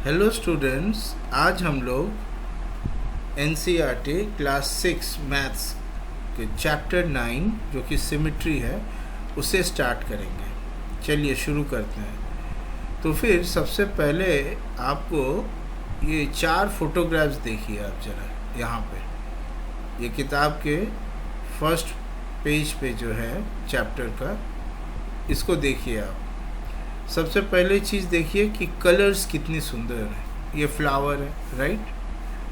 Hello students, आज हम लोग एनसीईआरटी क्लास 6 मैथ्स के चैप्टर 9 जो कि सिमेट्री है उसे स्टार्ट करेंगे। चलिए शुरू करते हैं। तो फिर सबसे पहले आपको ये 4 फोटोग्राफ्स देखिए आप ज़रा यहाँ पे। ये किताब के फर्स्ट पेज पे जो है चैप्टर का, इसको देखिए आप। सबसे पहले चीज़ देखिए कि कलर्स कितनी सुंदर है। ये फ्लावर है, right,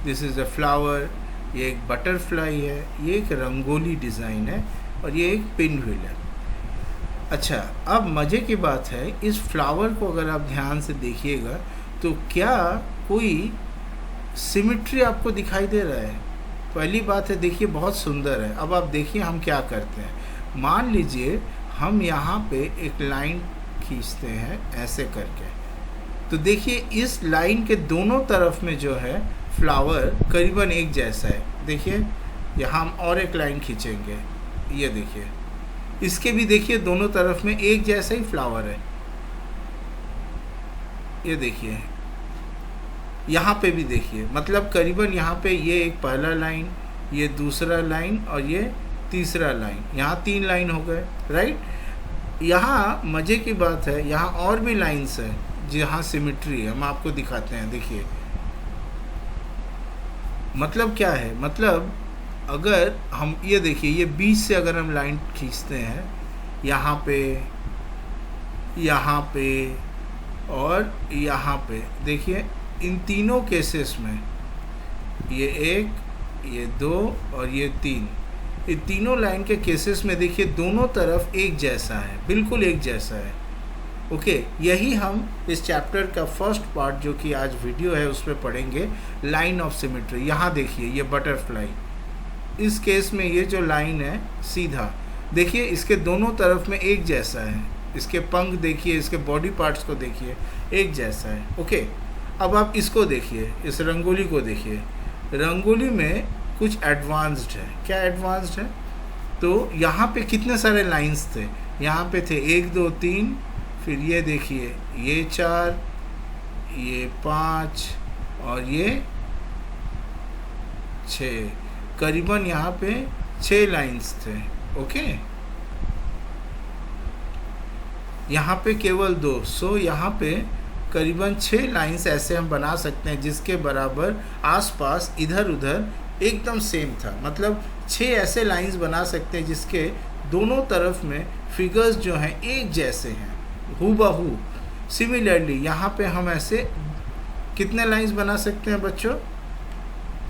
this is a flower. ये एक बटरफ्लाई है, ये एक रंगोली डिज़ाइन है और ये एक पिन व्हील है। अच्छा, अब मज़े की बात है, इस फ्लावर को अगर आप ध्यान से देखिएगा तो क्या कोई सिमेट्री आपको दिखाई दे रहा है? पहली बात है, देखिए बहुत सुंदर है। अब आप देखिए हम क्या करते हैं। मान लीजिए हम यहाँ पे एक लाइन खींचते हैं ऐसे करके, तो देखिए इस लाइन के दोनों तरफ में जो है फ्लावर करीबन एक जैसा है। देखिए यहाँ हम और एक लाइन खींचेंगे, ये देखिए इसके भी देखिए दोनों तरफ में एक जैसा ही फ्लावर है। ये देखिए यहाँ पे भी देखिए, मतलब करीबन यहाँ पे ये एक पहला लाइन, ये दूसरा लाइन और ये तीसरा लाइन, यहाँ 3 लाइन हो गए, राइट। यहाँ मज़े की बात है, यहाँ और भी लाइंस है जहाँ सिमेट्री है, हम आपको दिखाते हैं। देखिए मतलब क्या है, मतलब अगर हम ये देखिए, ये बीच से अगर हम लाइन खींचते हैं यहाँ पे और यहाँ पे, देखिए इन तीनों केसेस में ये 1, ये 2 और ये 3, ये तीनों लाइन के केसेस में देखिए दोनों तरफ एक जैसा है, बिल्कुल एक जैसा है। ओके, यही हम इस चैप्टर का फर्स्ट पार्ट जो कि आज वीडियो है उस पर पढ़ेंगे, लाइन ऑफ सिमेट्री। यहाँ देखिए ये बटरफ्लाई, इस केस में ये जो लाइन है सीधा, देखिए इसके दोनों तरफ में एक जैसा है। इसके पंख देखिए, इसके बॉडी पार्ट्स को देखिए, एक जैसा है। ओके, अब आप इसको देखिए, इस रंगोली को देखिए। रंगोली में कुछ एडवांस्ड है। क्या एडवांस्ड है? तो यहाँ पे कितने सारे लाइंस थे, यहाँ पे थे 1 2 3, फिर ये देखिए ये 4, ये 5 और ये 6, करीबन यहाँ पे 6 लाइंस थे। ओके, यहाँ पे केवल 2, सो यहाँ पे करीबन 6 लाइंस ऐसे हम बना सकते हैं जिसके बराबर आसपास इधर उधर एकदम सेम था। मतलब 6 ऐसे लाइंस बना सकते हैं जिसके दोनों तरफ में फिगर्स जो हैं एक जैसे हैं, हूबहू। सिमिलरली यहाँ पे हम ऐसे कितने लाइंस बना सकते हैं बच्चों?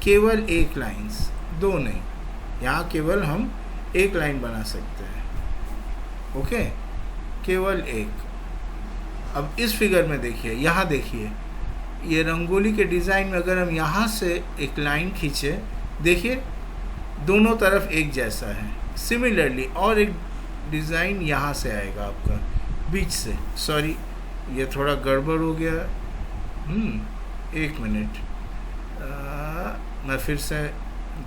केवल 1 लाइंस, 2 नहीं, यहाँ केवल हम 1 लाइन बना सकते हैं। ओके, केवल 1। अब इस फिगर में देखिए, यहाँ देखिए ये रंगोली के डिज़ाइन में अगर हम यहाँ से एक लाइन खींचे, देखिए दोनों तरफ एक जैसा है। सिमिलरली और एक डिज़ाइन यहाँ से आएगा आपका बीच से। सॉरी, ये थोड़ा गड़बड़ हो गया। 1 मिनट, मैं फिर से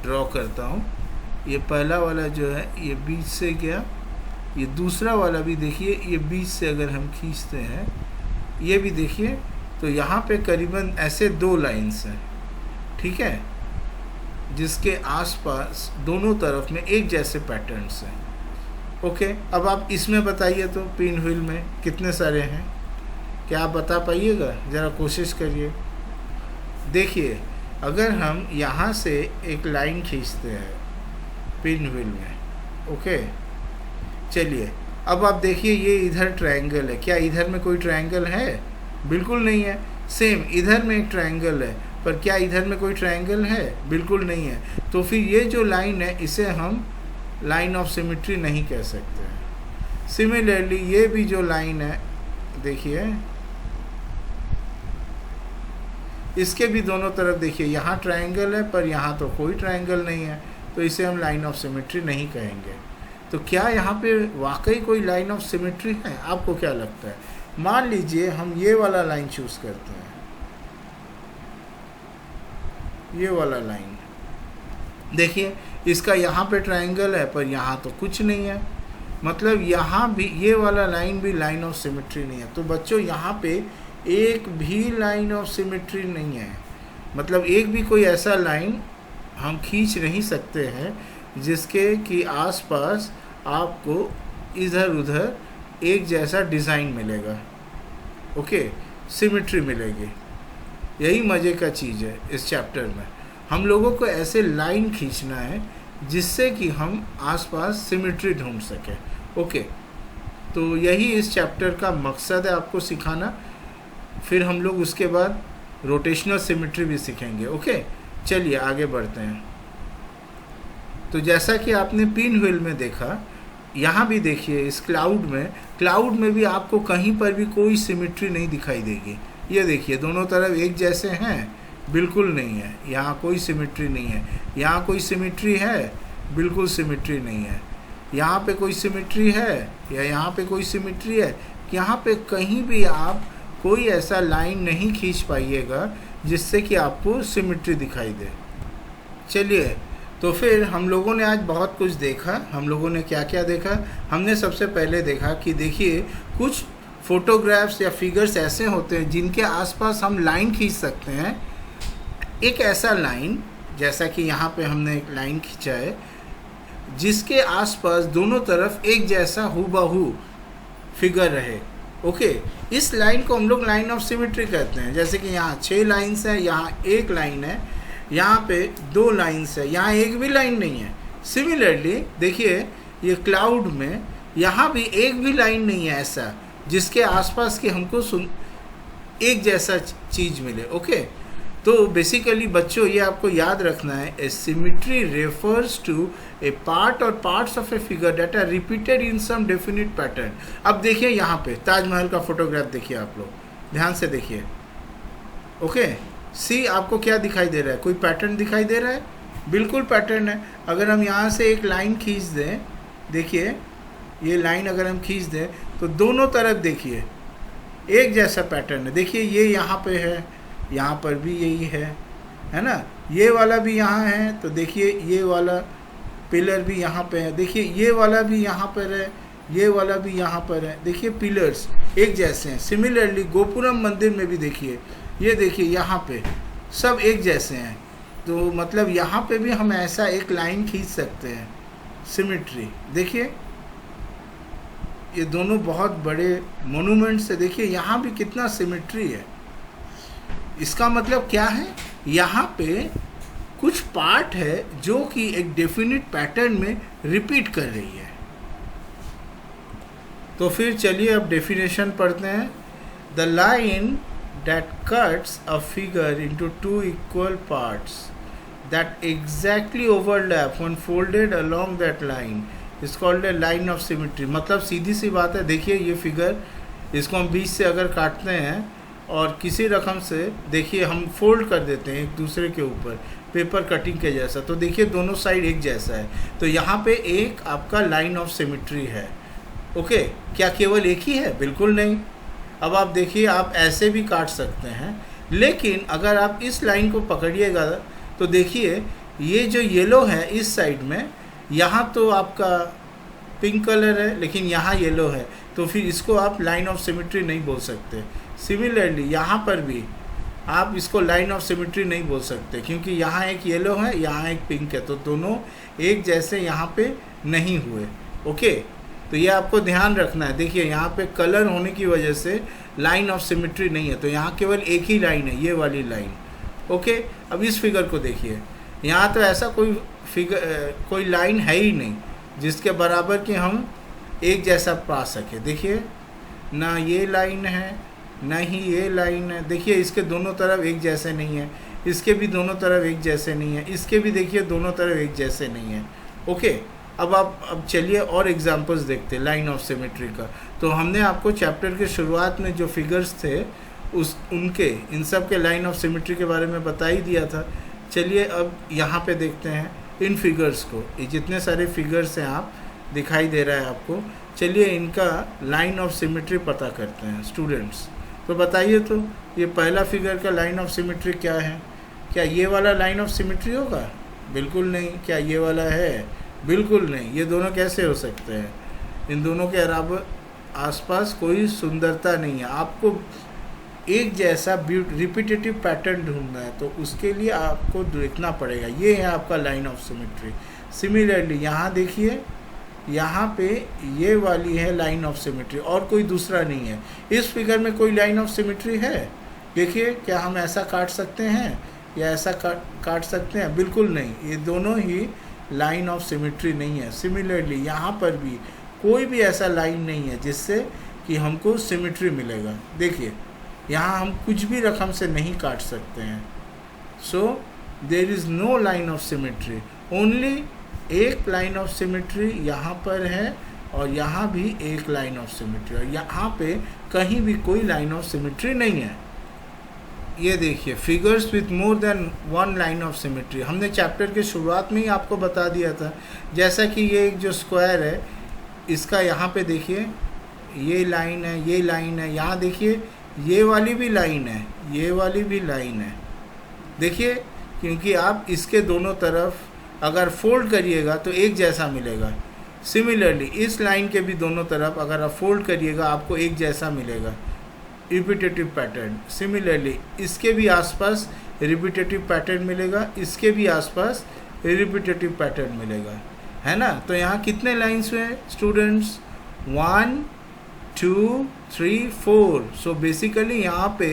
ड्रॉ करता हूँ। ये पहला वाला जो है ये बीच से गया, ये दूसरा वाला भी देखिए ये बीच से अगर हम खींचते हैं, ये भी देखिए, तो यहाँ पे करीबन ऐसे 2 लाइंस हैं, ठीक है, जिसके आसपास दोनों तरफ में एक जैसे पैटर्न्स हैं। ओके, अब आप इसमें बताइए तो पिन व्हील में कितने सारे हैं? क्या आप बता पाइएगा? ज़रा कोशिश करिए। देखिए अगर हम यहाँ से एक लाइन खींचते हैं पिन व्हील में, ओके, चलिए अब आप देखिए ये इधर ट्रायंगल है। क्या इधर में कोई ट्रायंगल है? बिल्कुल नहीं है। सेम इधर में एक ट्रायंगल है, पर क्या इधर में कोई ट्रायंगल है? बिल्कुल नहीं है। तो फिर ये जो लाइन है इसे हम लाइन ऑफ सिमेट्री नहीं कह सकते हैं। सिमिलरली ये भी जो लाइन है देखिए, इसके भी दोनों तरफ देखिए यहाँ ट्रायंगल है पर यहाँ तो कोई ट्रायंगल नहीं है, तो इसे हम लाइन ऑफ सिमेट्री नहीं कहेंगे। तो क्या यहाँ पे वाकई कोई लाइन ऑफ सिमेट्री है? आपको क्या लगता है? मान लीजिए हम ये वाला लाइन चूज करते हैं, ये वाला लाइन देखिए, इसका यहाँ पे ट्रायंगल है पर यहाँ तो कुछ नहीं है, मतलब यहाँ भी ये वाला लाइन भी लाइन ऑफ सिमेट्री नहीं है। तो बच्चों यहाँ पे एक भी लाइन ऑफ सिमेट्री नहीं है, मतलब एक भी कोई ऐसा लाइन हम खींच नहीं सकते हैं जिसके कि आसपास आपको इधर उधर एक जैसा डिज़ाइन मिलेगा। ओके, सिमेट्री मिलेगी। यही मज़े का चीज़ है इस चैप्टर में। हम लोगों को ऐसे लाइन खींचना है जिससे कि हम आसपास सिमेट्री ढूंढ सकें। ओके, तो यही इस चैप्टर का मकसद है, आपको सिखाना। फिर हम लोग उसके बाद रोटेशनल सिमेट्री भी सीखेंगे। ओके, चलिए आगे बढ़ते हैं। तो जैसा कि आपने पिन व्हील में देखा, यहाँ भी देखिए इस क्लाउड में भी आपको कहीं पर भी कोई सिमेट्री नहीं दिखाई देगी। ये देखिए दोनों तरफ एक जैसे हैं, बिल्कुल नहीं है, यहाँ कोई सिमेट्री नहीं है। यहाँ कोई सिमेट्री है, बिल्कुल सिमेट्री नहीं है। यहाँ पे कोई सिमेट्री है या यहाँ पे कोई सिमेट्री है, यहाँ पे कहीं भी आप कोई ऐसा लाइन नहीं खींच पाइएगा जिससे कि आपको सिमेट्री दिखाई दे। चलिए, तो फिर हम लोगों ने आज बहुत कुछ देखा। हम लोगों ने क्या क्या देखा? हमने सबसे पहले देखा कि देखिए कुछ फोटोग्राफ्स या फिगर्स ऐसे होते हैं जिनके आसपास हम लाइन खींच सकते हैं। एक ऐसा लाइन, जैसा कि यहाँ पे हमने एक लाइन खींचा है जिसके आसपास दोनों तरफ एक जैसा हूबहू फिगर रहे। ओके, इस लाइन को हम लोग लाइन ऑफ सिमेट्री कहते हैं। जैसे कि यहाँ 6 लाइन्स है, यहाँ एक लाइन है, यहाँ पे 2 लाइन्स है, यहाँ एक भी लाइन नहीं है। सिमिलरली देखिए ये क्लाउड में यहाँ भी एक भी लाइन नहीं है ऐसा जिसके आसपास के हमको एक जैसा चीज़ मिले। ओके, तो बेसिकली बच्चों ये आपको याद रखना है, a symmetry refers to a part और parts of a figure that are repeated in some definite pattern. अब देखिए यहाँ पे ताजमहल का फोटोग्राफ देखिए, आप लोग ध्यान से देखिए। ओके, सी आपको क्या दिखाई दे रहा है? कोई पैटर्न दिखाई दे रहा है? बिल्कुल पैटर्न है। अगर हम यहाँ से एक लाइन खींच दें, देखिए ये लाइन अगर हम खींच दें तो दोनों तरफ देखिए एक जैसा पैटर्न है। देखिए ये यहाँ पे है, यहाँ पर भी यही है ना। ये वाला भी यहाँ है, तो देखिए ये वाला पिलर भी यहाँ पे है। देखिए ये वाला भी यहाँ पर है, ये वाला भी यहाँ पर है। देखिए पिलर्स एक जैसे हैं। सिमिलरली गोपुरम मंदिर में भी देखिए, ये देखिए यहाँ पे सब एक जैसे हैं। तो मतलब यहाँ पे भी हम ऐसा एक लाइन खींच सकते हैं, सिमेट्री। देखिए ये दोनों बहुत बड़े मोनूमेंट्स है, देखिए यहाँ भी कितना सिमेट्री है। इसका मतलब क्या है? यहाँ पे कुछ पार्ट है जो कि एक डेफिनिट पैटर्न में रिपीट कर रही है। तो फिर चलिए अब डेफिनेशन पढ़ते हैं। The line that cuts a figure into 2 equal parts that exactly overlap when folded along that line is called a line of symmetry। मतलब सीधी सी बात है, देखिए ये फिगर, इसको हम बीच से अगर काटते हैं और किसी रकम से देखिए हम फोल्ड कर देते हैं एक दूसरे के ऊपर पेपर कटिंग के जैसा, तो देखिए दोनों साइड एक जैसा है। तो यहाँ पे एक आपका लाइन ऑफ सिमेट्री है। ओके, क्या केवल एक ही है? बिल्कुल नहीं। अब आप देखिए, आप ऐसे भी काट सकते हैं, लेकिन अगर आप इस लाइन को पकड़िएगा तो देखिए ये जो येलो है इस साइड में, यहाँ तो आपका पिंक कलर है लेकिन यहाँ येलो है, तो फिर इसको आप लाइन ऑफ सिमेट्री नहीं बोल सकते। सिमिलरली यहाँ पर भी आप इसको लाइन ऑफ सिमेट्री नहीं बोल सकते, क्योंकि यहाँ एक येलो है, यहाँ एक पिंक है, तो दोनों एक जैसे यहाँ पे नहीं हुए। ओके, तो ये आपको ध्यान रखना है। देखिए यहाँ पे कलर होने की वजह से लाइन ऑफ सिमेट्री नहीं है, तो यहाँ केवल एक ही लाइन है, ये वाली लाइन। ओके, अब इस फिगर को देखिए, यहाँ तो ऐसा कोई लाइन है ही नहीं जिसके बराबर कि हम एक जैसा पा सके। देखिए ना ये लाइन है ना ही ये लाइन है। देखिए इसके दोनों तरफ एक जैसे नहीं है, इसके भी दोनों तरफ एक जैसे नहीं है, इसके भी देखिए दोनों तरफ एक जैसे नहीं है। ओके, अब चलिए और एग्जांपल्स देखते हैं लाइन ऑफ सिमेट्री का। तो हमने आपको चैप्टर के शुरुआत में जो फिगर्स थे उनके इन सब के लाइन ऑफ सिमेट्री के बारे में बता ही दिया था। चलिए अब यहाँ पे देखते हैं इन फिगर्स को। ये जितने सारे फिगर्स हैं आप दिखाई दे रहा है आपको, चलिए इनका लाइन ऑफ सिमेट्री पता करते हैं स्टूडेंट्स। तो बताइए, तो ये पहला फिगर का लाइन ऑफ सिमेट्री क्या है? क्या ये वाला लाइन ऑफ सिमेट्री होगा? बिल्कुल नहीं। क्या ये वाला है? बिल्कुल नहीं। ये दोनों कैसे हो सकते हैं? इन दोनों के अलावा आसपास कोई सुंदरता नहीं है। आपको एक जैसा रिपीटेटिव पैटर्न ढूंढना है तो उसके लिए आपको देखना पड़ेगा। ये है आपका लाइन ऑफ सिमेट्री। सिमिलरली यहाँ देखिए, यहाँ पे ये वाली है लाइन ऑफ सिमेट्री और कोई दूसरा नहीं है। इस फिगर में कोई लाइन ऑफ सिमेट्री है? देखिए, क्या हम ऐसा काट सकते हैं या ऐसा काट सकते हैं? बिल्कुल नहीं, ये दोनों ही लाइन ऑफ सिमेट्री नहीं है। सिमिलरली यहाँ पर भी कोई भी ऐसा लाइन नहीं है जिससे कि हमको सिमेट्री मिलेगा। देखिए, यहाँ हम कुछ भी रकम से नहीं काट सकते हैं। So there is no line of symmetry, only एक लाइन ऑफ सिमेट्री यहाँ पर है और यहाँ भी एक लाइन ऑफ सिमेट्री, और यहाँ पे कहीं भी कोई लाइन ऑफ सिमेट्री नहीं है। ये देखिए, figures with more than one line of symmetry, हमने चैप्टर के शुरुआत में ही आपको बता दिया था। जैसा कि ये एक जो स्क्वायर है, इसका यहाँ पे देखिए ये लाइन है, ये लाइन है, यहाँ देखिए ये वाली भी लाइन है, ये वाली भी लाइन है। देखिए, क्योंकि आप इसके दोनों तरफ अगर फोल्ड करिएगा तो एक जैसा मिलेगा। सिमिलरली इस लाइन के भी दोनों तरफ अगर आप फोल्ड करिएगा आपको एक जैसा मिलेगा, रिपीटेटिव पैटर्न। सिमिलरली इसके भी आसपास रिपीटेटिव पैटर्न मिलेगा, इसके भी आसपास रिपीटेटिव पैटर्न मिलेगा, है ना। तो यहाँ कितने लाइन्स हुए स्टूडेंट्स? 1 2 3 4। सो बेसिकली यहाँ पे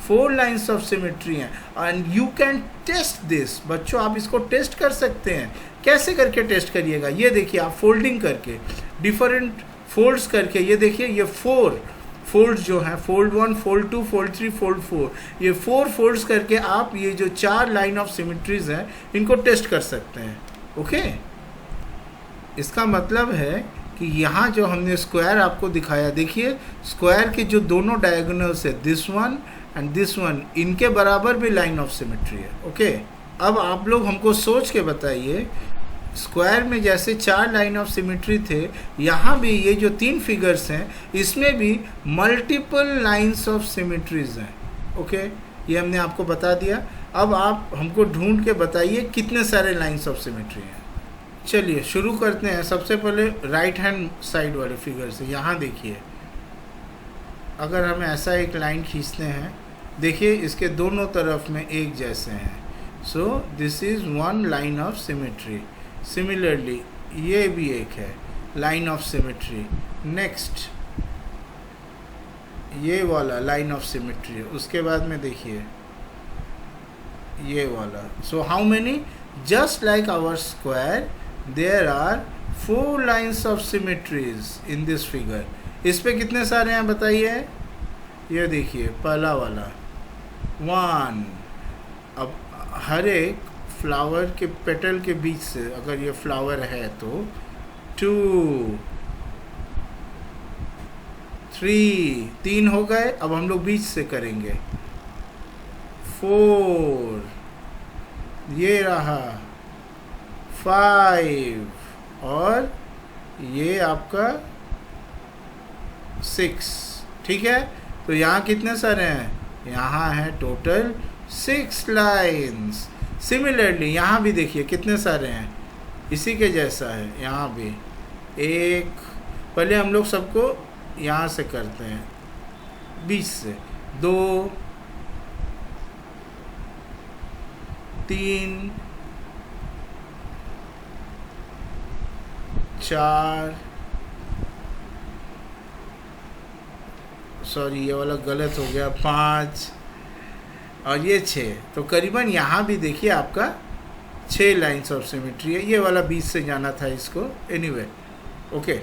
4 लाइन्स ऑफ सिमेट्री हैं and you can test this. बच्चों, आप इसको टेस्ट कर सकते हैं। कैसे करके टेस्ट करिएगा? ये देखिए, आप फोल्डिंग करके, डिफरेंट फोल्ड्स करके, ये देखिए ये 4 फोल्ड्स जो हैं, फोल्ड 1, फोल्ड 2, फोल्ड 3, फोल्ड 4, ये 4 फोल्ड्स करके आप ये जो 4 लाइन ऑफ सिमेट्रीज हैं इनको टेस्ट कर सकते हैं। ओके, इसका मतलब है कि यहाँ जो हमने स्क्वायर आपको दिखाया, देखिए स्क्वायर के जो दोनों डायगोनल्स है, this one and this one, इनके बराबर भी लाइन ऑफ सिमेट्री है। ओके, अब आप लोग हमको सोच के बताइए, स्क्वायर में जैसे 4 लाइन ऑफ सिमेट्री थे, यहाँ भी ये जो 3 फिगर्स हैं इसमें भी मल्टीपल लाइन्स ऑफ सिमेट्रीज हैं। ओके, ये हमने आपको बता दिया। अब आप हमको ढूंढ के बताइए कितने सारे लाइन्स ऑफ सिमेट्री हैं। चलिए शुरू करते हैं। सबसे पहले राइट हैंड साइड वाले फिगर से। यहाँ देखिए, अगर हम ऐसा एक लाइन खींचते हैं, देखिए इसके दोनों तरफ में एक जैसे हैं। So this is one line of symmetry. Similarly ये भी एक है लाइन ऑफ सिमेट्री। नेक्स्ट ये वाला लाइन ऑफ सिमेट्री है। उसके बाद में देखिए ये वाला। So how many? Just like our square there are 4 lines of symmetries in this figure। इस पे कितने सारे हैं बताइए? ये देखिए पहला वाला 1। अब हर एक फ्लावर के पेटल के बीच से अगर ये फ्लावर है तो 2 3 हो गए। अब हम लोग बीच से करेंगे 4, ये रहा 5 और ये आपका 6। ठीक है, तो यहाँ कितने सारे हैं? यहाँ है टोटल 6 लाइन्स। सिमिलरली यहाँ भी देखिए कितने सारे हैं, इसी के जैसा है। यहाँ भी एक, पहले हम लोग सबको यहाँ से करते हैं बीच से, 2 3 4, सॉरी ये वाला गलत हो गया, 5 और ये 6। तो करीबन यहाँ भी देखिए आपका 6 लाइन्स ऑफ सिमेट्री है। ये वाला बीच से जाना था इसको, एनीवे। ओके,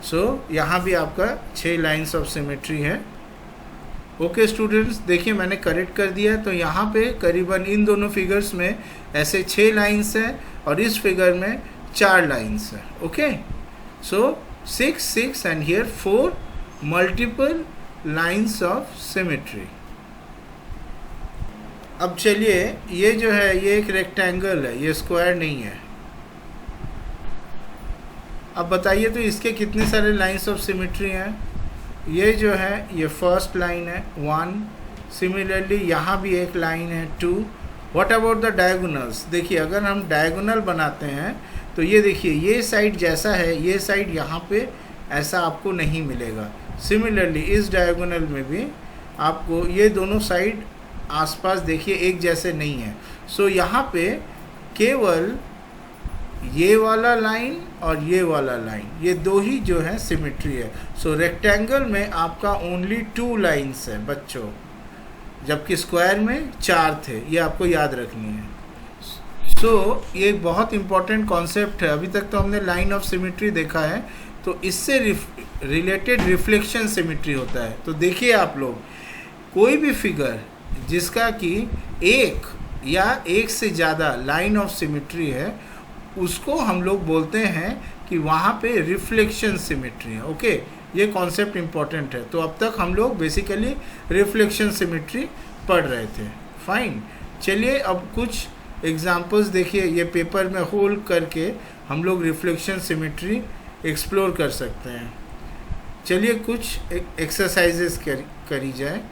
सो यहाँ भी आपका 6 लाइन्स ऑफ सिमेट्री है। ओके स्टूडेंट्स, देखिए मैंने करेक्ट कर दिया। तो यहाँ पे करीबन इन दोनों फिगर्स में ऐसे 6 लाइन्स हैं और इस फिगर में 4 लाइन्स हैं। Okay, so 6 and here 4 multiple lines of symmetry. अब चलिए, ये जो है ये एक रेक्टेंगल है, ये स्क्वायर नहीं है। अब बताइए तो इसके कितने सारे लाइन्स ऑफ सिमेट्री हैं? ये जो है ये फर्स्ट लाइन है 1। सिमिलरली यहाँ भी एक लाइन है 2। What about the diagonals? देखिए अगर हम डायगोनल बनाते हैं तो ये देखिए ये साइड जैसा है, ये साइड यहाँ पे ऐसा आपको नहीं मिलेगा। सिमिलरली इस डायगोनल में भी आपको ये दोनों साइड आसपास देखिए एक जैसे नहीं है। सो यहाँ पे केवल ये वाला लाइन और ये वाला लाइन, ये दो ही जो है सिमेट्री है। सो रेक्टेंगल में आपका ओनली 2 लाइन्स है बच्चों, जबकि स्क्वायर में 4 थे। ये आपको याद रखनी है। सो ये एक बहुत इंपॉर्टेंट कॉन्सेप्ट है। अभी तक तो हमने लाइन ऑफ सिमेट्री देखा है, तो इससे रिलेटेड रिफ्लेक्शन सिमेट्री होता है। तो देखिए आप लोग, कोई भी फिगर जिसका कि एक या एक से ज़्यादा लाइन ऑफ सिमेट्री है, उसको हम लोग बोलते हैं कि वहाँ पे रिफ्लेक्शन सिमेट्री है। ओके, ये कॉन्सेप्ट इम्पॉर्टेंट है। तो अब तक हम लोग बेसिकली रिफ्लेक्शन सिमेट्री पढ़ रहे थे। फाइन, चलिए अब कुछ एग्जांपल्स देखिए। ये पेपर में होल करके हम लोग रिफ्लेक्शन सिमेट्री एक्सप्लोर कर सकते हैं। चलिए कुछ एक्सरसाइजेस करी जाए।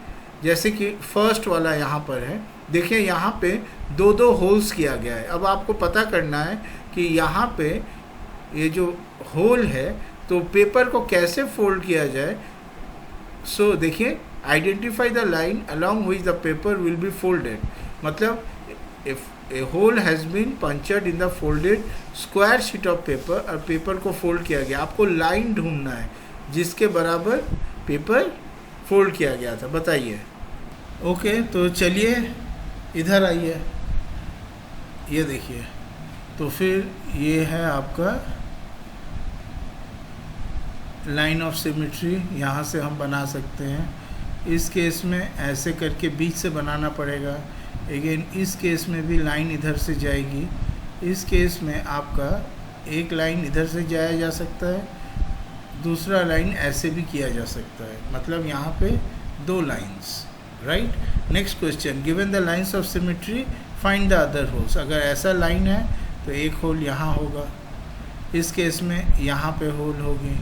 जैसे कि फर्स्ट वाला यहाँ पर है, देखिए यहाँ पे 2 होल्स किया गया है। अब आपको पता करना है कि यहाँ पे ये जो होल है, तो पेपर को कैसे फोल्ड किया जाए। सो देखिए, identify the line along which the paper will be folded. मतलब if a hole has been punctured in the folded square sheet of paper, और पेपर को फोल्ड किया गया। आपको लाइन ढूंढना है जिसके बराबर पेपर फोल्ड किया गया था, बताइए। ओके, तो चलिए इधर आइए, ये देखिए। तो फिर ये है आपका लाइन ऑफ सिमेट्री, यहाँ से हम बना सकते हैं। इस केस में ऐसे करके बीच से बनाना पड़ेगा। अगेन इस केस में भी लाइन इधर से जाएगी। इस केस में आपका एक लाइन इधर से जाया जा सकता है, दूसरा लाइन ऐसे भी किया जा सकता है। मतलब यहाँ पे 2 lines, right. Next question, given the lines of symmetry find the other holes. अगर ऐसा लाइन है तो एक होल यहाँ होगा, इस केस में यहाँ पे होल होगी,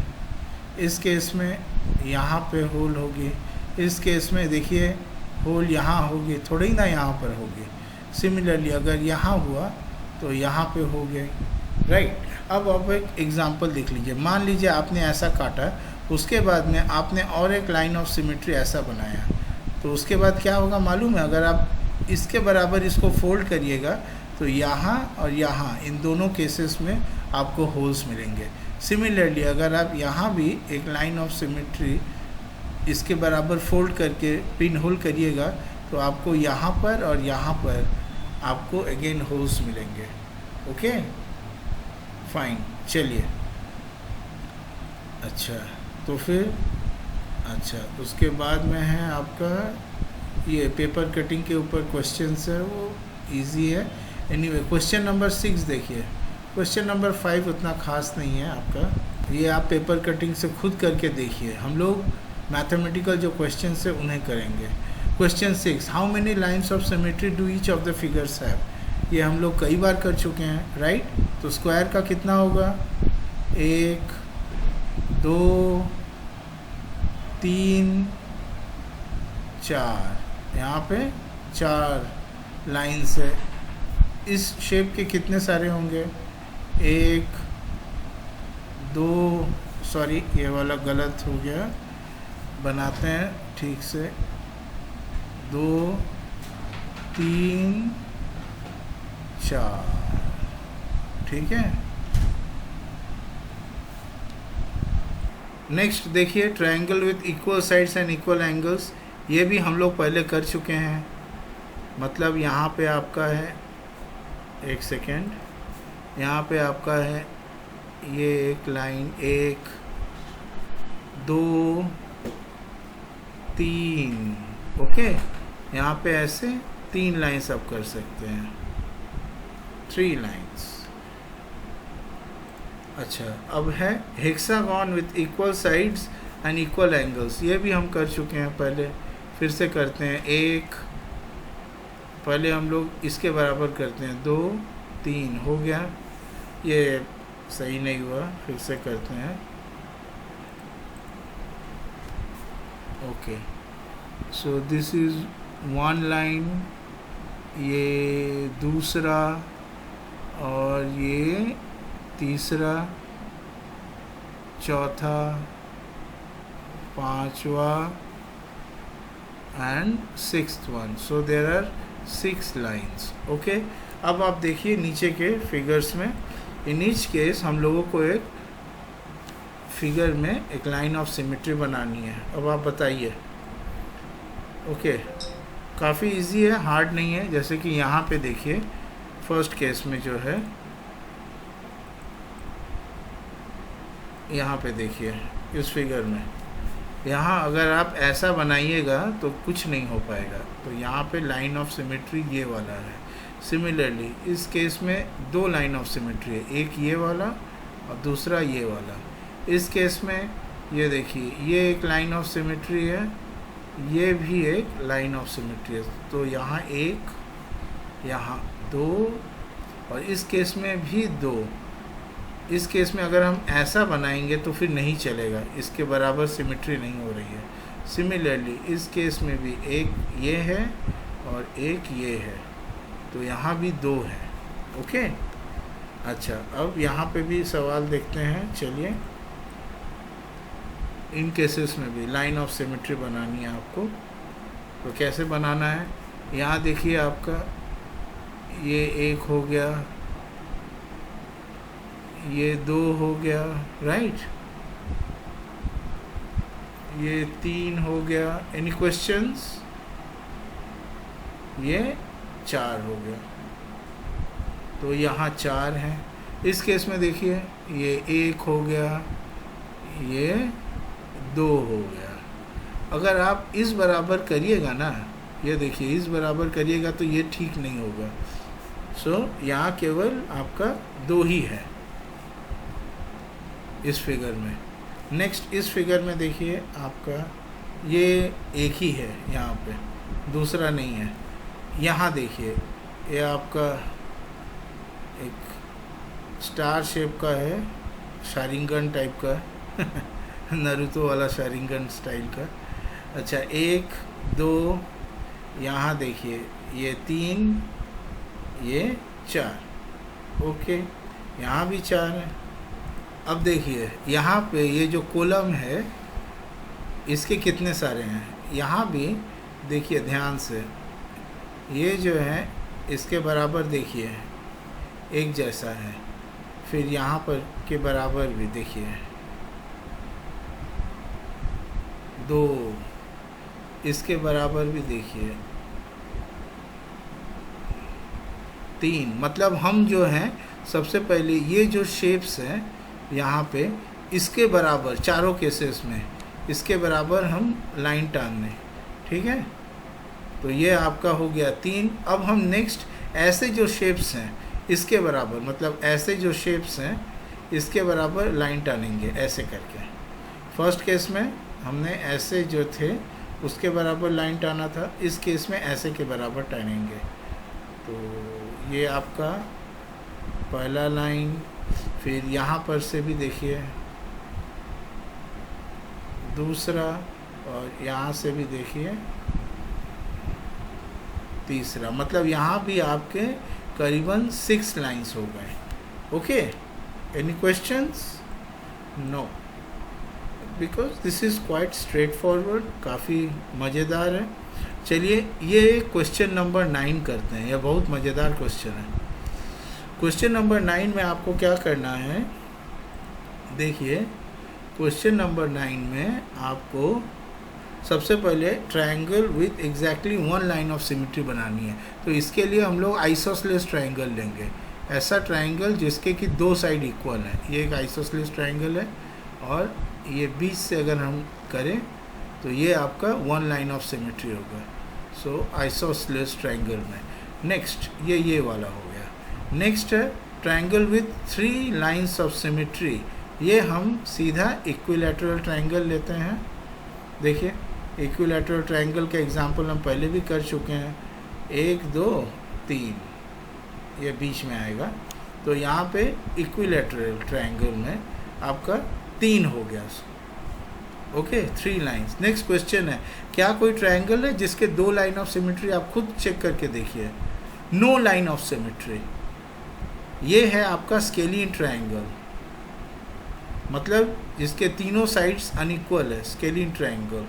इस केस में यहाँ पे होल होगी, इस केस में देखिए होल यहाँ होगी, थोड़ी ना यहाँ पर होगी। सिमिलरली अगर यहाँ हुआ तो यहाँ पे हो गए, राइट। अब आप एक एग्जांपल देख लीजिए। मान लीजिए आपने ऐसा काटा, उसके बाद में आपने और एक लाइन ऑफ सिमेट्री ऐसा बनाया, तो उसके बाद क्या होगा मालूम है। अगर आप इसके बराबर इसको फोल्ड करिएगा तो यहाँ और यहाँ, इन दोनों केसेस में आपको होल्स मिलेंगे। सिमिलरली अगर आप यहाँ भी एक लाइन ऑफ सिमेट्री इसके बराबर फोल्ड करके पिन होल करिएगा, तो आपको यहाँ पर और यहाँ पर आपको अगेन होल्स मिलेंगे। ओके, फाइन, चलिए। अच्छा, तो फिर अच्छा, उसके बाद में है आपका ये पेपर कटिंग के ऊपर क्वेश्चंस है, वो इजी है। एनीवे, क्वेश्चन नंबर 6 देखिए। क्वेश्चन नंबर 5 उतना खास नहीं है आपका, ये आप पेपर कटिंग से खुद करके देखिए। हम लोग मैथमेटिकल जो क्वेश्चंस है उन्हें करेंगे। Question 6, how many lines of symmetry do each of the figures have. ये हम लोग कई बार कर चुके हैं, राइट। तो स्क्वायर का कितना होगा, 1 2 3 4, यहाँ पे 4 लाइन्स है। इस शेप के कितने सारे होंगे, 1 2, सॉरी ये वाला गलत हो गया, बनाते हैं ठीक से, 2 3 4, ठीक है। नेक्स्ट देखिए, triangle with equal sides and equal angles. ये भी हम लोग पहले कर चुके हैं। मतलब यहाँ पे आपका है, एक सेकेंड, यहाँ पे आपका है ये एक लाइन, 1 2 3, ओके। यहाँ पे ऐसे 3 लाइन्स आप कर सकते हैं, 3 लाइन्स। अच्छा, अब है hexagon with equal sides and equal angles. ये भी हम कर चुके हैं पहले, फिर से करते हैं। 1, पहले हम लोग इसके बराबर करते हैं, 2 3 हो गया, ये सही नहीं हुआ, फिर से करते हैं। Okay, so this is 1 line, ये दूसरा, और ये तीसरा, चौथा, पांचवा, and sixth one. So there are 6 lines. Okay. अब आप देखिए नीचे के फिगर्स में, इन ईच केस हम लोगों को एक फिगर में एक लाइन ऑफ सिमेट्री बनानी है. अब आप बताइए. ओके, काफ़ी इजी है, हार्ड नहीं है. जैसे कि यहाँ पे देखिए फर्स्ट केस में जो है, यहाँ पे देखिए इस फिगर में, यहाँ अगर आप ऐसा बनाइएगा तो कुछ नहीं हो पाएगा. तो यहाँ पे लाइन ऑफ सिमेट्री ये वाला है. सिमिलरली इस केस में 2 लाइन ऑफ सिमेट्री है, एक ये वाला और दूसरा ये वाला. इस केस में ये देखिए ये एक लाइन ऑफ सिमेट्री है, ये भी एक लाइन ऑफ सिमेट्री है. तो यहाँ 1, यहाँ 2 और इस केस में भी 2. इस केस में अगर हम ऐसा बनाएंगे तो फिर नहीं चलेगा, इसके बराबर सिमेट्री नहीं हो रही है. सिमिलरली इस केस में भी एक ये है और एक ये है, तो यहाँ भी 2 है. ओके. अच्छा, अब यहाँ पे भी सवाल देखते हैं. चलिए, इन केसेस में भी लाइन ऑफ सिमेट्री बनानी है आपको. तो कैसे बनाना है, यहाँ देखिए आपका ये 1 हो गया, ये 2 हो गया, राइट, ये 3 हो गया. Any questions? ये 4 हो गया, तो यहाँ 4 हैं. इस केस में देखिए ये 1 हो गया, ये 2 हो गया. अगर आप इस बराबर करिएगा ना, ये देखिए इस बराबर करिएगा तो ये ठीक नहीं होगा. सो यहाँ केवल आपका 2 ही है इस फिगर में. नेक्स्ट इस फिगर में देखिए आपका ये एक ही है, यहाँ पे दूसरा नहीं है. यहाँ देखिए ये आपका एक स्टार शेप का है, शारिंगन टाइप का नरूतो वाला शारिंगन स्टाइल का. अच्छा, 1 2, यहाँ देखिए ये 3, ये 4. ओके, यहाँ भी 4 है. अब देखिए यहाँ पे ये जो कॉलम है इसके कितने सारे हैं. यहाँ भी देखिए ध्यान से, ये जो है इसके बराबर देखिए एक जैसा है. फिर यहाँ पर के बराबर भी देखिए 2, इसके बराबर भी देखिए 3. मतलब हम जो हैं सबसे पहले ये जो शेप्स हैं यहाँ पे, इसके बराबर चारों केसेस में इसके बराबर हम लाइन टानने. ठीक है, तो ये आपका हो गया 3. अब हम नेक्स्ट ऐसे जो शेप्स हैं इसके बराबर, मतलब ऐसे जो शेप्स हैं इसके बराबर लाइन टानेंगे ऐसे करके. फर्स्ट केस में हमने ऐसे जो थे उसके बराबर लाइन टाना था, इस केस में ऐसे के बराबर टानेंगे. तो ये आपका पहला लाइन. फिर यहाँ पर से भी देखिए दूसरा, और यहाँ से भी देखिए तीसरा. मतलब यहाँ भी आपके करीबन 6 लाइंस हो गए. Okay, any questions? No, because this is quite straightforward, काफ़ी मज़ेदार है. चलिए ये क्वेश्चन नंबर 9 करते हैं. यह बहुत मज़ेदार क्वेश्चन है. क्वेश्चन नंबर 9 में आपको क्या करना है, देखिए क्वेश्चन नंबर 9 में आपको सबसे पहले triangle with exactly 1 line of symmetry बनानी है. तो इसके लिए हम लोग आइसोसेलेस ट्रायंगल लेंगे, ऐसा ट्रायंगल जिसके कि 2 साइड इक्वल है. ये एक आइसोसेलेस ट्रायंगल है, और ये बीच से अगर हम करें तो ये आपका 1 लाइन ऑफ सिमेट्री होगा. सो आइसोसेलेस ट्रायंगल में नेक्स्ट ये वाला हो गया. नेक्स्ट है triangle with 3 lines of symmetry. ये हम सीधा इक्विलैटरल ट्रायंगल लेते हैं. देखिए इक्विलैटरल ट्रायंगल के एग्जांपल हम पहले भी कर चुके हैं. 1 2 3 ये बीच में आएगा. तो यहाँ पे इक्विलैटरल ट्रायंगल में आपका 3 हो गया. Okay, 3 lines. नेक्स्ट क्वेश्चन है, क्या कोई ट्रायंगल है जिसके 2 लाइन ऑफ सिमेट्री? आप खुद चेक करके देखिए. No line of symmetry. ये है आपका स्केलियन ट्रायंगल, मतलब जिसके तीनों साइड्स अनइक्वल है, स्केलियन ट्रायंगल.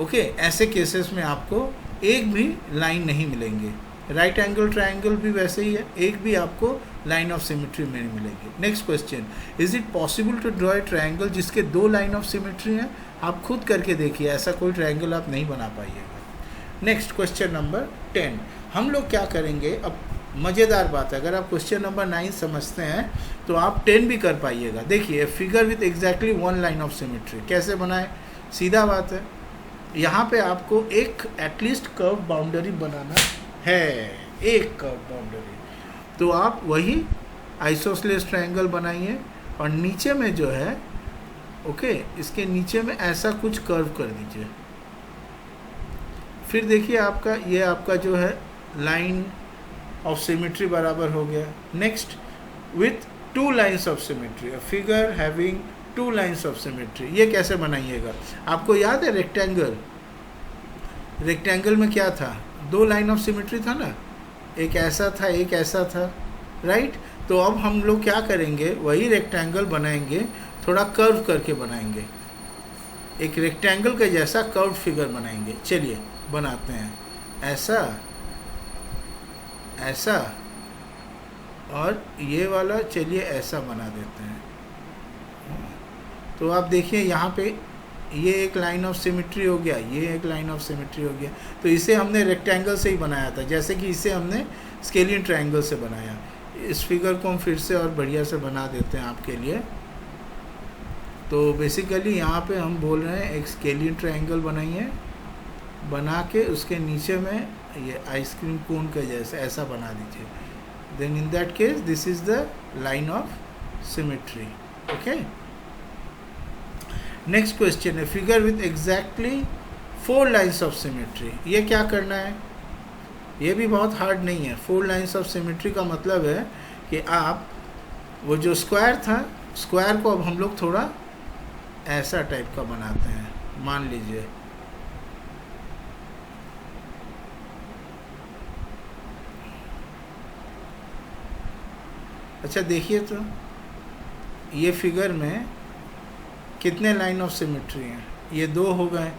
ओके, ऐसे केसेस में आपको एक भी लाइन नहीं मिलेंगे। राइट एंगल ट्रायंगल भी वैसे ही है, एक भी आपको लाइन ऑफ सिमेट्री में नहीं मिलेगी। Next question, is it possible to draw a triangle जिसके 2 लाइन ऑफ सिमेट्री हैं? आप खुद करके देखिए, ऐसा कोई ट्रायंगल आप नहीं बना पाइएगा। नेक्स्ट क्वेश्चन नंबर 10, हम लोग क्या करेंगे अब, मज़ेदार बात है, अगर आप क्वेश्चन नंबर 9 समझते हैं तो आप 10 भी कर पाइएगा। देखिए, figure with exactly 1 line of symmetry कैसे बनाए, सीधा बात है, यहाँ पे आपको एक एटलीस्ट कर्व बाउंड्री बनाना है, एक कर्व बाउंड्री, तो आप वही आइसोसेलेस ट्रायंगल बनाइए और नीचे में जो है ओके, इसके नीचे में ऐसा कुछ कर्व कर दीजिए। फिर देखिए आपका ये आपका जो है लाइन ऑफ सिमेट्री बराबर हो गया। Next, with 2 lines of symmetry, a figure having 2 lines of symmetry, ये कैसे बनाइएगा? आपको याद है रेक्टेंगल, रेक्टेंगल में क्या था, 2 लाइन ऑफ सिमेट्री था ना, एक ऐसा था एक ऐसा था, राइट? तो अब हम लोग क्या करेंगे, वही रेक्टेंगल बनाएंगे, थोड़ा कर्व करके बनाएंगे, एक रेक्टेंगल के जैसा कर्व फिगर बनाएंगे। चलिए बनाते हैं, ऐसा ऐसा और ये वाला, चलिए ऐसा बना देते हैं। तो आप देखिए यहाँ पे ये एक लाइन ऑफ सिमेट्री हो गया, ये एक लाइन ऑफ सिमेट्री हो गया, तो इसे हमने रेक्टेंगल से ही बनाया था, जैसे कि इसे हमने स्केलियन ट्रायंगल से बनाया। इस फिगर को हम फिर से और बढ़िया से बना देते हैं आपके लिए। तो बेसिकली यहाँ पे हम बोल रहे हैं एक स्केलियन ट्रायंगल बनाइए, बना के उसके नीचे में ये आइसक्रीम कोन के जैसे ऐसा बना दीजिए। Then in that case this is the line of symmetry. Okay, next question है, figure with exactly 4 lines of symmetry, ये क्या करना है? ये भी बहुत हार्ड नहीं है। 4 लाइन्स ऑफ सिमेट्री का मतलब है कि आप वो जो स्क्वायर था, स्क्वायर को अब हम लोग थोड़ा ऐसा टाइप का बनाते हैं, मान लीजिए अच्छा देखिए, तो ये फिगर में कितने लाइन ऑफ सिमेट्री हैं? ये 2 हो गए।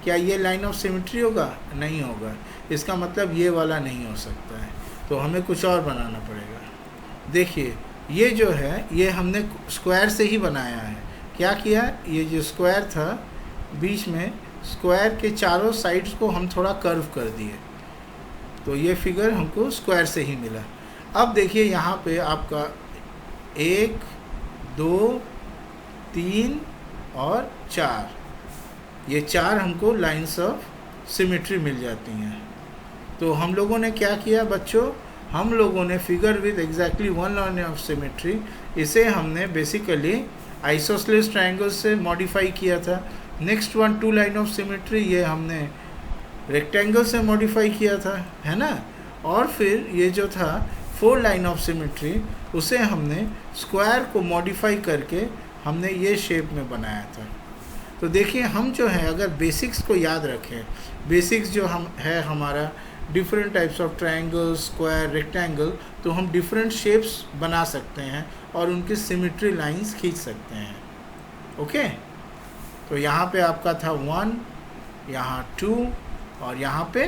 क्या ये लाइन ऑफ सिमेट्री होगा? नहीं होगा। इसका मतलब ये वाला नहीं हो सकता है, तो हमें कुछ और बनाना पड़ेगा। देखिए ये जो है ये हमने स्क्वायर से ही बनाया है। क्या किया, ये जो स्क्वायर था बीच में, स्क्वायर के चारों साइड्स को हम थोड़ा कर्व कर दिए, तो ये फिगर हमको स्क्वायर से ही मिला। अब देखिए यहाँ पे आपका 1 2 3 और 4, ये 4 हमको लाइन्स ऑफ सिमेट्री मिल जाती हैं। तो हम लोगों ने क्या किया बच्चों, हम लोगों ने figure with exactly 1 line of symmetry, इसे हमने बेसिकली आइसोसेलेस ट्रायंगल से मॉडिफाई किया था। Next one 2 line of symmetry, ये हमने रेक्टेंगल से मॉडिफाई किया था, है ना। और फिर ये जो था 4 लाइन ऑफ सिमेट्री, उसे हमने स्क्वायर को मॉडिफाई करके हमने ये शेप में बनाया था। तो देखिए हम जो है अगर बेसिक्स को याद रखें, बेसिक्स जो हम है हमारा different types of triangle, square, rectangle, तो हम डिफरेंट शेप्स बना सकते हैं और उनकी सिमेट्री लाइंस खींच सकते हैं। ओके, तो यहाँ पे आपका था 1, यहाँ 2 और यहाँ पे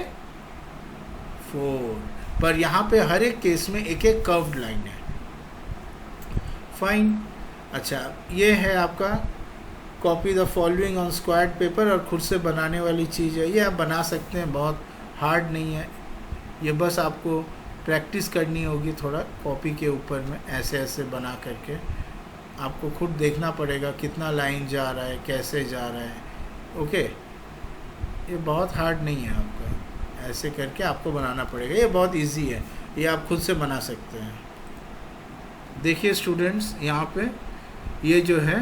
4, पर यहाँ पे हर एक केस में एक एक कर्व्ड लाइन है। फाइन। अच्छा, ये है आपका copy the following on squared paper, और खुद से बनाने वाली चीज़ है, ये आप बना सकते हैं, बहुत हार्ड नहीं है। ये बस आपको प्रैक्टिस करनी होगी थोड़ा कॉपी के ऊपर में, ऐसे ऐसे बना करके आपको खुद देखना पड़ेगा कितना लाइन जा रहा है, कैसे जा रहा है। ओके, ये बहुत हार्ड नहीं है, आपका ऐसे करके आपको बनाना पड़ेगा, ये बहुत इजी है, ये आप खुद से बना सकते हैं। देखिए स्टूडेंट्स, यहाँ पे ये जो है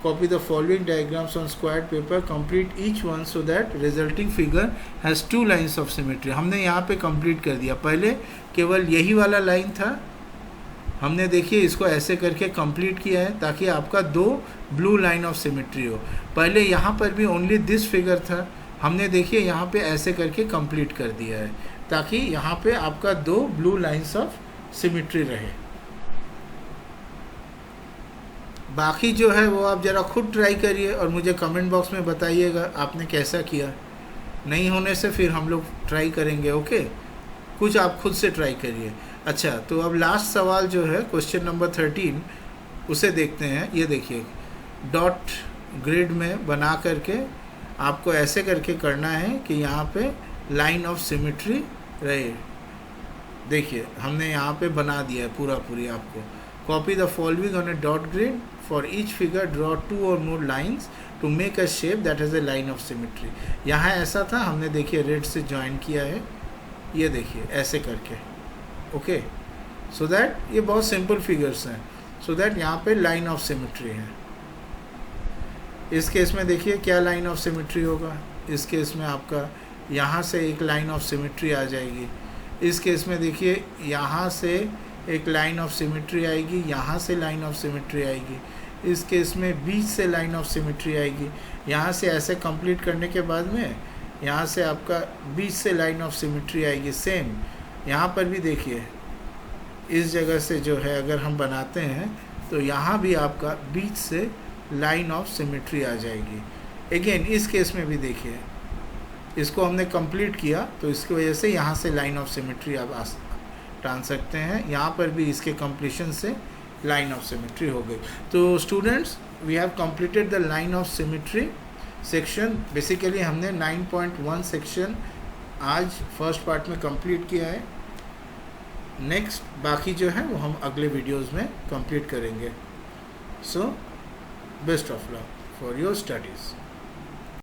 copy the following diagrams on squared paper, complete each one so that resulting figure has 2 lines of symmetry. हमने यहाँ पे कंप्लीट कर दिया, पहले केवल यही वाला लाइन था, हमने देखिए इसको ऐसे करके कंप्लीट किया है ताकि आपका 2 ब्लू लाइन ऑफ सिमेट्री हो। पहले यहाँ पर भी ओनली दिस फिगर था, हमने देखिए यहाँ पे ऐसे करके कंप्लीट कर दिया है ताकि यहाँ पे आपका 2 ब्लू लाइन्स ऑफ सिमेट्री रहे। बाकी जो है वो आप ज़रा खुद ट्राई करिए और मुझे कमेंट बॉक्स में बताइएगा आपने कैसा किया। नहीं होने से फिर हम लोग ट्राई करेंगे, ओके। कुछ आप खुद से ट्राई करिए। अच्छा, तो अब लास्ट सवाल जो है क्वेश्चन नंबर 13, उसे देखते हैं। ये देखिए, डॉट ग्रिड में बना करके आपको ऐसे करके करना है कि यहाँ पे लाइन ऑफ सिमेट्री रहे। देखिए हमने यहाँ पे बना दिया है पूरा पूरी आपको। Copy the following on a dot grid, for each figure draw 2 और more lines to make a shape that has a line of symmetry. यहाँ ऐसा था, हमने देखिए रेड से ज्वाइन किया है, ये देखिए ऐसे करके, ओके। सो दैट ये बहुत सिंपल फिगर्स हैं, सो दैट यहाँ पे लाइन ऑफ सिमेट्री है। इस केस में देखिए क्या लाइन ऑफ सिमेट्री होगा। इस केस में आपका यहाँ से एक लाइन ऑफ सिमेट्री आ जाएगी। इस केस में देखिए यहाँ से एक लाइन ऑफ सिमेट्री आएगी, यहाँ से लाइन ऑफ सिमेट्री आएगी। इस केस में बीच से लाइन ऑफ सिमेट्री आएगी। यहाँ से ऐसे कंप्लीट करने के बाद में यहाँ से आपका बीच से लाइन ऑफ सिमेट्री आएगी। सेम यहाँ पर भी देखिए, इस जगह से जो है अगर हम बनाते हैं तो यहाँ भी आपका बीच से लाइन ऑफ सिमेट्री आ जाएगी। अगेन इस केस में भी देखिए, इसको हमने कंप्लीट किया तो इसकी वजह से यहाँ से लाइन ऑफ सिमेट्री आप टान सकते हैं। यहाँ पर भी इसके कंप्लीशन से लाइन ऑफ सिमेट्री हो गई। तो students, we have completed the line of symmetry section. Basically हमने 9.1 सेक्शन आज फर्स्ट पार्ट में कंप्लीट किया है। नेक्स्ट बाकी जो है वो हम अगले वीडियोस में कंप्लीट करेंगे। So best of luck for your studies.